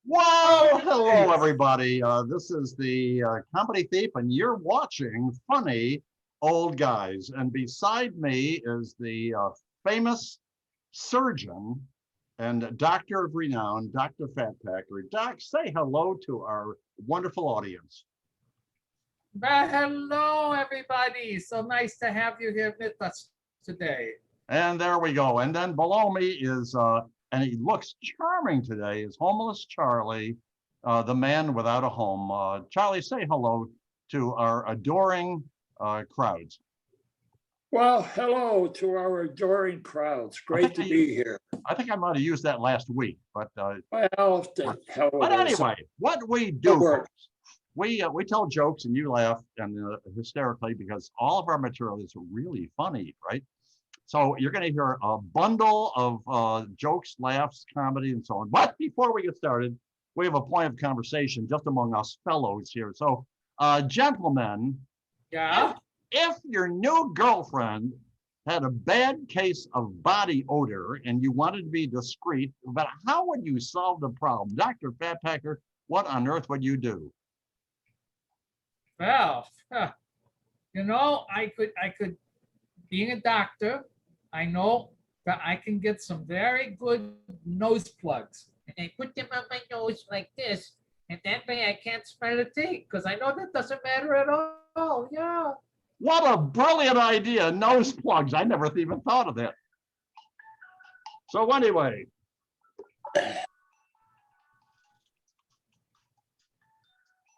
Well, hello, everybody. This is the Comedy Thief, and you're watching Funny Old Guys. And beside me is the famous surgeon and doctor of renown, Dr. Fatpacker. Doc, say hello to our wonderful audience. Well, hello, everybody. So nice to have you here with us today. And there we go. And then below me is, and he looks charming today, is Homeless Charlie, the man without a home. Charlie, say hello to our adoring crowds. Well, hello to our adoring crowds. Great to be here. I think I might have used that last week, but Well, the hell with but it. anyway, what we do, works. we tell jokes and you laugh and hysterically because all of our material is really funny, right? So you're going to hear a bundle of jokes, laughs, comedy, and so on. But before we get started, we have a point of conversation just among us fellows here. So, gentlemen, Yeah. if your new girlfriend had a bad case of body odor and you wanted to be discreet, but how would you solve the problem? Dr. Fatpacker, what on earth would you do? Well, I could, being a doctor, I know that I can get some very good nose plugs. And I put them on my nose like this. And that way I can't smell a thing because I know that doesn't matter at all. Yeah. What a brilliant idea, nose plugs. I never even thought of that. So anyway.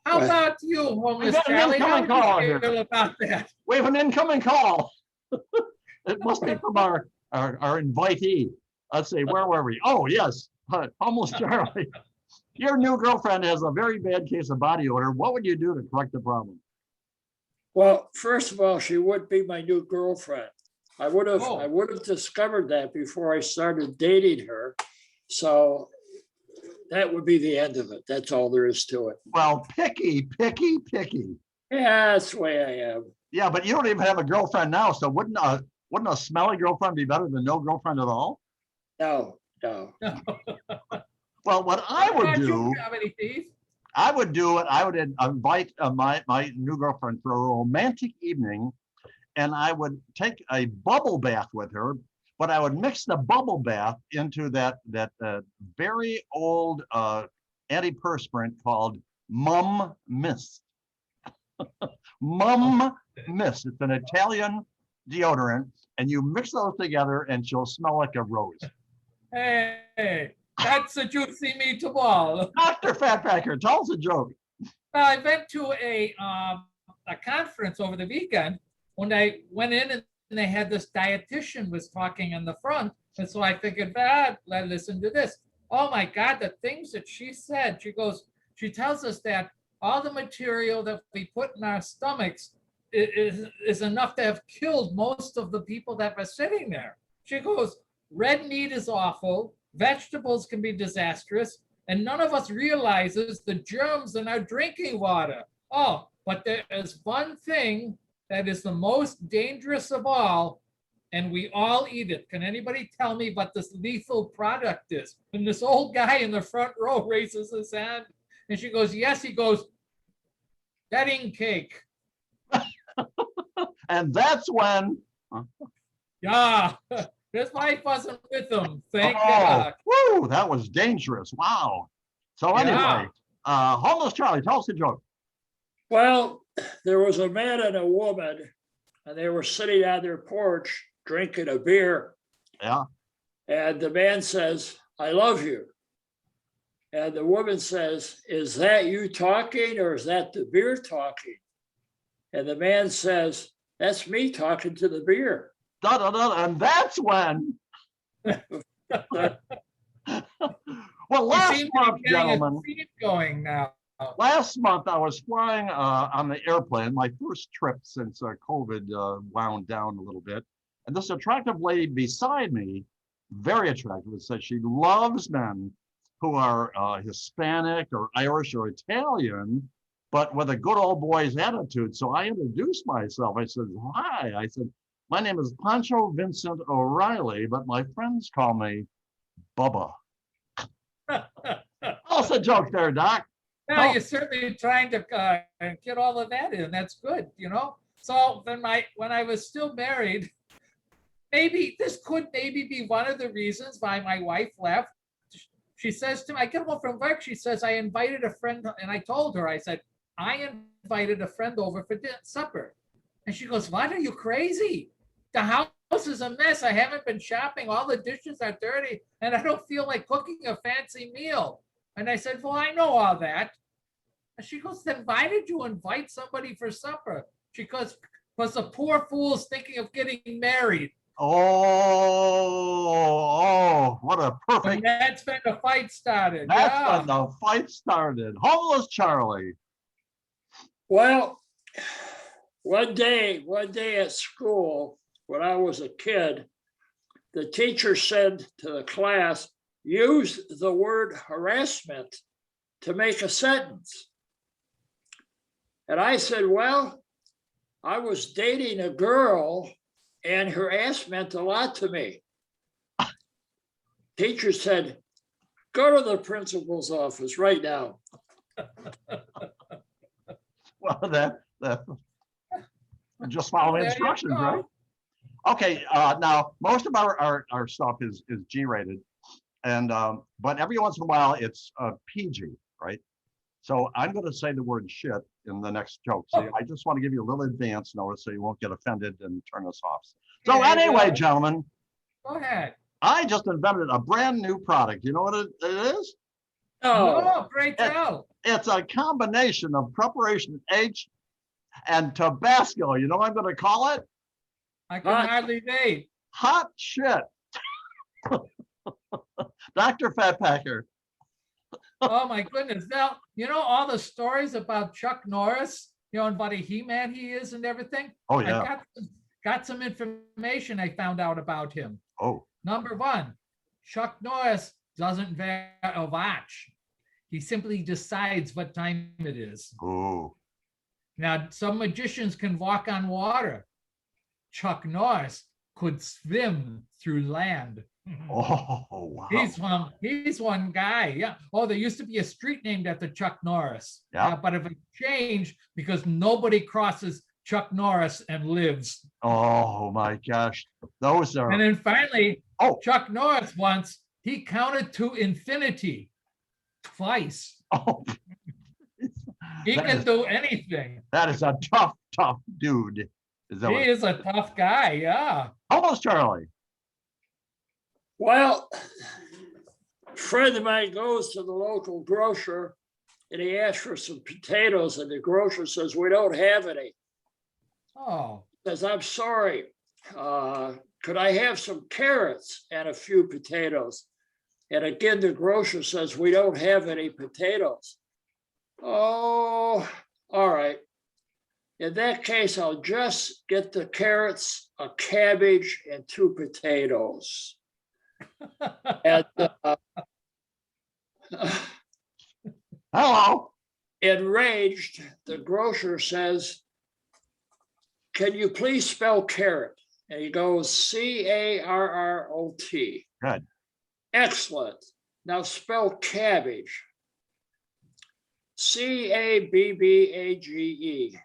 How about you, homeless got an Charlie? How incoming call do you here. feel about that? We have an incoming call. It must be from our invitee. Let's see, where were we? Oh, yes, Homeless Charlie. Your new girlfriend has a very bad case of body odor. What would you do to correct the problem? Well, first of all, she would be my new girlfriend. I would have Oh. discovered that before I started dating her. So that would be the end of it. That's all there is to it. Well, picky. Yeah, that's the way I am. Yeah, but you don't even have a girlfriend now, so wouldn't a smelly girlfriend be better than no girlfriend at all? No. Well, what I would How about do, you, Comedy Thief? I would invite my new girlfriend for a romantic evening, and I would take a bubble bath with her, but I would mix the bubble bath into that very old antiperspirant called Mum Mist. Mum Mist. It's an Italian deodorant, and you mix those together, and she'll smell like a rose. Hey, that's a juicy meatball. Dr. Fatpacker, tell us a joke. I went to a conference over the weekend when I went in and they had this dietitian was talking in the front. And so I figured, let's listen to this. Oh my God, the things that she said. She tells us that all the material that we put in our stomachs is enough to have killed most of the people that were sitting there. She goes, red meat is awful. Vegetables can be disastrous. And none of us realizes the germs in our drinking water. Oh, but there is one thing that is the most dangerous of all, and we all eat it. Can anybody tell me what this lethal product is? And this old guy in the front row raises his hand, and she goes, yes. He goes, wedding cake. And that's when. Yeah, his wife wasn't with him. Thank God. Woo, that was dangerous. Wow. So anyway, Homeless Charlie, tell us a joke. Well, there was a man and a woman, and they were sitting on their porch drinking a beer. Yeah. And the man says, I love you. And the woman says, is that you talking or is that the beer talking? And the man says, that's me talking to the beer. Da, da, da, and that's when. Well, last month, gentlemen, going now. last month I was flying on the airplane, my first trip since COVID wound down a little bit. And this attractive lady beside me, very attractive, said she loves men who are Hispanic or Irish or Italian, but with a good old boy's attitude. So I introduced myself. I said, hi. I said, my name is Pancho Vincent O'Reilly, but my friends call me Bubba. Also, the joke there, Doc. Yeah, Oh. you're certainly trying to get all of that in. That's good, you know? So then when I was still married, maybe this could maybe be one of the reasons why my wife left. She says to me, I get home from work, she says, I invited a friend, and I told her, I said, I invited a friend over for supper. And she goes, what, are you crazy? The house is a mess. I haven't been shopping. All the dishes are dirty, and I don't feel like cooking a fancy meal. And I said, well, I know all that. And she goes, then why did you invite somebody for supper? She goes, because the poor fool's thinking of getting married. Oh, what a And perfect, that's when the fight started. that's Yeah. when the fight started. Homeless Charlie. Well, one day at school, when I was a kid, the teacher said to the class, use the word harassment to make a sentence. And I said, well, I was dating a girl and her ass meant a lot to me. Teacher said, go to the principal's office right now. Well, that just follow There you instructions, go. right? Okay, now most of our stuff is G-rated, and but every once in a while it's PG, right? So I'm going to say the word shit in the next joke. So I just want to give you a little advance notice so you won't get offended and turn us off. So Yeah, anyway, yeah. gentlemen, Go ahead. I just invented a brand new product. You know what it is? Oh, No, great tell. It's a combination of preparation H and Tabasco. You know what I'm going to call it? I can hardly wait. Hot shit. Dr. Fatpacker. Oh my goodness. Now, you know all the stories about Chuck Norris, you know, and what a He-Man he is and everything? Oh, I yeah. got some information I found out about him. Oh, Number one, Chuck Norris doesn't wear a watch. He simply decides what time it is. oh. Now, some magicians can walk on water. Chuck Norris could swim through land. Oh, wow. He's one guy. Yeah. Oh, there used to be a street named after Chuck Norris. Yeah. But if it changed because nobody crosses Chuck Norris and lives. Oh my gosh. Those are, And then finally, oh, Chuck Norris once, he counted to infinity twice. oh. He That can is- do anything. That is a tough dude. Is that He what? is a tough guy. Yeah. Almost Charlie. well, a friend of mine goes to the local grocer and he asks for some potatoes and the grocer says, we don't have any. Oh, Says, I'm sorry, could I have some carrots and a few potatoes? And again, the grocer says, we don't have any potatoes. Oh, all right. In that case, I'll just get the carrots, a cabbage, and 2 potatoes. And Hello. enraged, the grocer says, can you please spell carrot? And he goes, C-A-R-R-O-T. Good. Excellent. Now spell cabbage. C-A-B-B-A-G-E.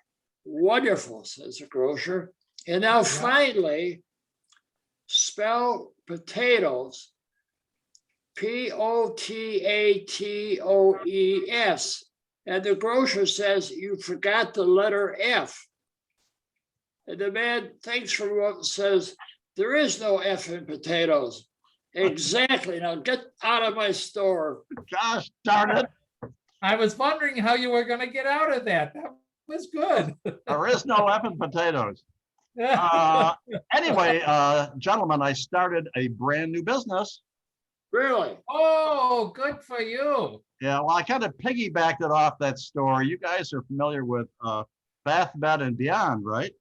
Wonderful, says the grocer. And now finally, spell potatoes. P-O-T-A-T-O-E-S. And the grocer says, you forgot the letter F. And the man thinks for a moment and says, there is no F in potatoes. Exactly. Now get out of my store. Gosh darn it. I was wondering how you were going to get out of that. That was good. There is no F in potatoes. Anyway, gentlemen, I started a brand new business. Really? Oh, good for you. Yeah, well, I kind of piggybacked it off that story. You guys are familiar with Bath, Bed, and Beyond, right?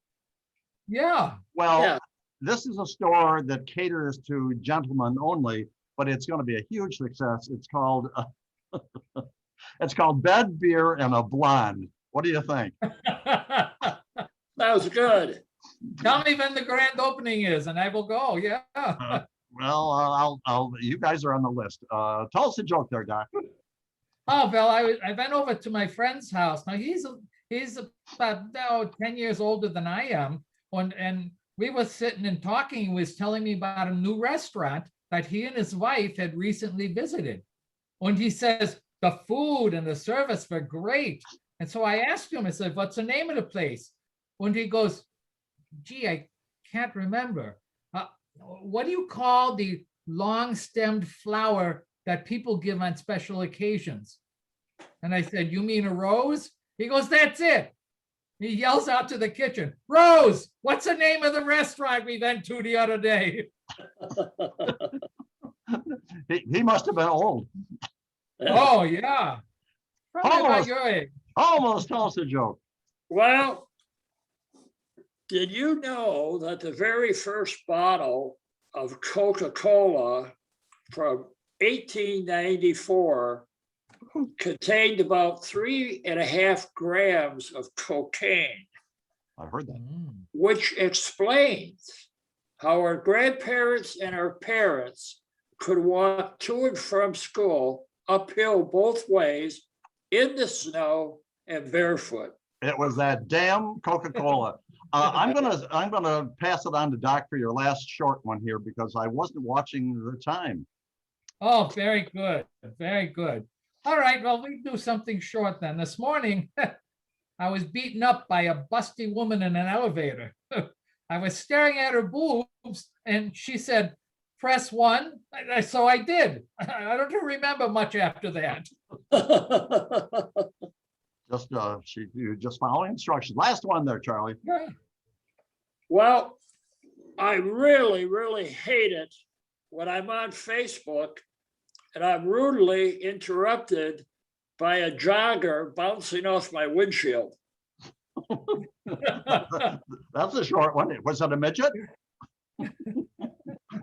Yeah. Well, Yeah. this is a store that caters to gentlemen only, but it's going to be a huge success. It's called Bed, Beer, and a Blonde. What do you think? That was good. Tell me when the grand opening is and I will go. Yeah. Well, you guys are on the list. Tell us a joke there, Doc. Oh, Bill, I went over to my friend's house. Now he's about 10 years older than I am. And we were sitting and talking. He was telling me about a new restaurant that he and his wife had recently visited. And he says the food and the service were great. And so I asked him, I said, what's the name of the place? And he goes, gee, I can't remember. What do you call the long-stemmed flower that people give on special occasions? And I said, you mean a rose? He goes, that's it. He yells out to the kitchen, Rose, what's the name of the restaurant we went to the other day? He must have been old. Oh, yeah. Probably about Almost. your age. Almost tell us a joke. Well, did you know that the very first bottle of Coca-Cola from 1894 contained about 3.5 grams of cocaine, I heard that. which explains how our grandparents and our parents could walk to and from school uphill both ways in the snow and barefoot. It was that damn Coca-Cola. I'm gonna pass it on to Doc for your last short one here because I wasn't watching the time. Oh, very good. Very good. All right, well, we do something short then. This morning, I was beaten up by a busty woman in an elevator. I was staring at her boobs and she said, press 1. So I did. I don't remember much after that. You're just following instructions. Last one there, Charlie. Yeah. Well, I really, really hate it when I'm on Facebook and I'm rudely interrupted by a jogger bouncing off my windshield. That's a short one. Was it a midget?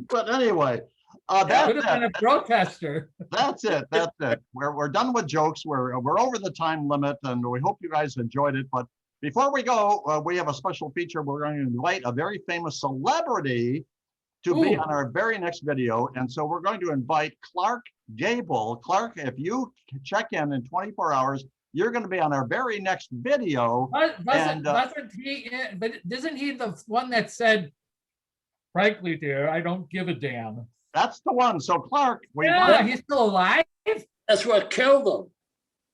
But anyway, Could that's have been it. a protester. That's it. That's it. We're done with jokes. We're over the time limit, and we hope you guys enjoyed it. But before we go, we have a special feature. We're going to invite a very famous celebrity to be Ooh. on our very next video, and so we're going to invite Clark Gable. Clark, if you check in 24 hours, you're going to be on our very next video. Wasn't he? But isn't he the one that said, "Frankly, dear, I don't give a damn"? That's the one. So Clark, Yeah, he's still alive. That's what killed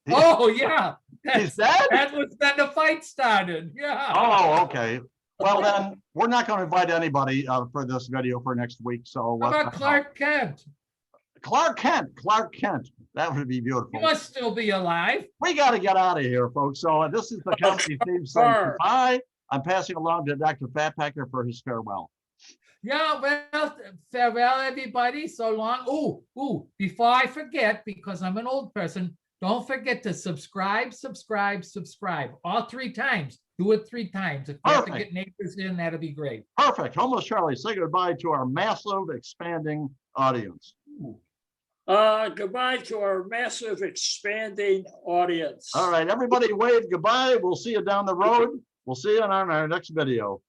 him. Oh yeah, he's dead. that was then the fight started. Yeah. Oh, okay. Well, then we're not going to invite anybody for this video for next week. So How about Clark Kent? Clark Kent. That would be beautiful. He must still be alive. We got to get out of here, folks. So this is the company theme song. Goodbye. I'm passing along to Dr. Fatpacker for his farewell. Yeah, well, farewell, everybody. So long. Ooh, before I forget, because I'm an old person, don't forget to subscribe. All 3 times. Do it 3 times. If you have to get neighbors in, that'll be great. Perfect. Homeless Charlie, say goodbye to our massive, expanding audience. Goodbye to our massive expanding audience. All right, everybody wave goodbye. We'll see you down the road. We'll see you on our next video.